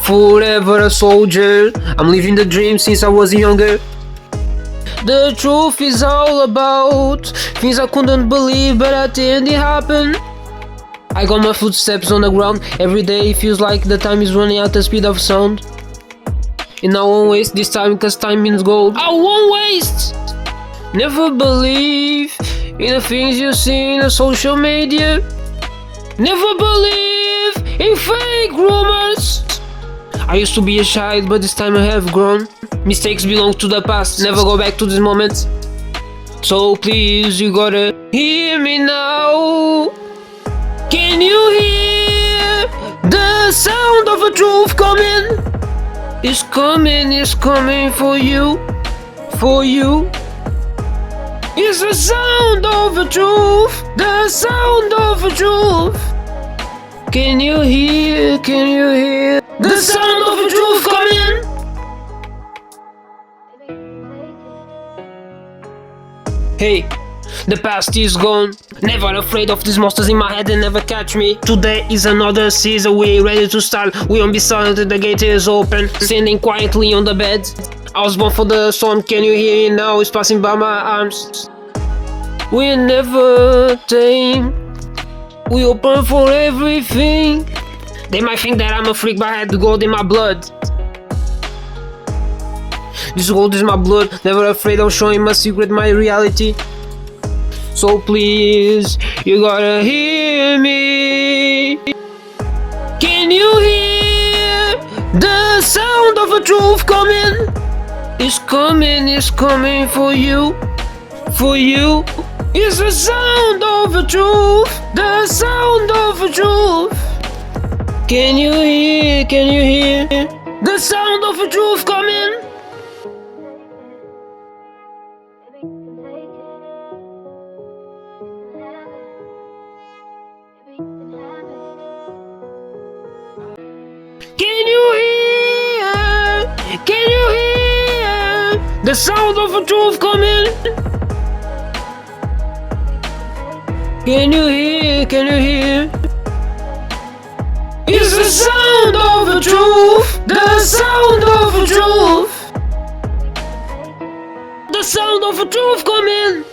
Forever a soldier, I'm living the dream since I was younger. The truth is all about things I couldn't believe, but at the end it happened. I got my footsteps on the ground. Every day it feels like the time is running at the speed of sound. And I won't waste this time, cause time means gold. I won't waste! Never believe in the things you see in the social media. Never believe in fake rumors. I used to be a child, but this time I have grown. Mistakes belong to the past, never go back to this moment. So please, you gotta hear me now. Can you hear the sound of the truth coming? It's coming for you, for you. It's the sound of the truth, the sound of the truth. Can you hear the sound of the truth coming? Hey, the past is gone. Never afraid of these monsters in my head, they never catch me. Today is another season, we ready to start. We won't be silent, the gate is open. Standing quietly on the bed. I was born for the storm, can you hear it now? It's passing by my arms. We never tame. We open for everything. They might think that I'm a freak, but I had the gold in my blood. This gold is my blood, never afraid of showing my secret, my reality. So please, you gotta hear me. Can you hear the sound of the truth coming? It's coming for you, for you. It's the sound of the truth, the sound of the truth. Can you hear the sound of the truth coming? Can you hear the sound of the truth coming? Can you hear? It's the sound of the truth, the sound of the truth. The sound of the truth coming.